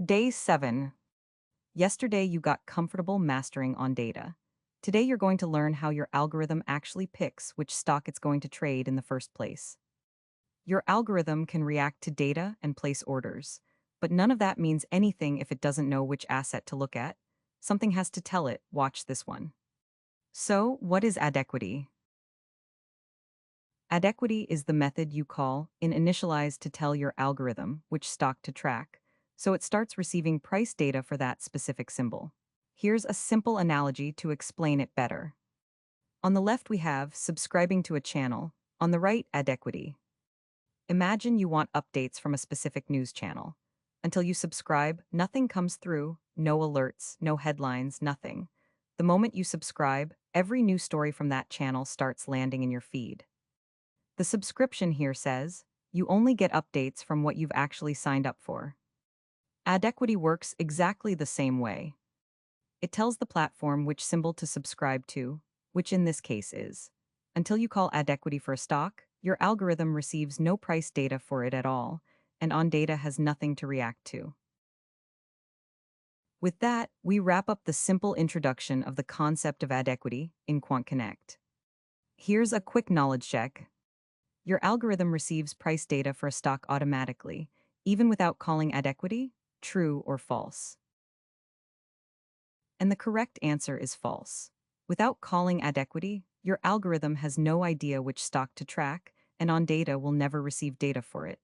Day 7. Yesterday you got comfortable mastering on data. Today you're going to learn how your algorithm actually picks which stock it's going to trade in the first place. Your algorithm can react to data and place orders, but none of that means anything if it doesn't know which asset to look at. Something has to tell it, watch this one. So, what is AddEquity? AddEquity is the method you call in initialize to tell your algorithm which stock to track, so it starts receiving price data for that specific symbol. Here's a simple analogy to explain it better. On the left we have subscribing to a channel, on the right AddEquity. Imagine you want updates from a specific news channel. Until you subscribe, nothing comes through, no alerts, no headlines, nothing. The moment you subscribe, every news story from that channel starts landing in your feed. The subscription here says, you only get updates from what you've actually signed up for. AddEquity works exactly the same way. It tells the platform which symbol to subscribe to, which in this case is. Until you call AddEquity for a stock, your algorithm receives no price data for it at all, and on data has nothing to react to. With that, we wrap up the simple introduction of the concept of AddEquity in QuantConnect. Here's a quick knowledge check. Your algorithm receives price data for a stock automatically, even without calling AddEquity, true or false. And the correct answer is false. Without calling AddEquity, your algorithm has no idea which stock to track, and on data will never receive data for it.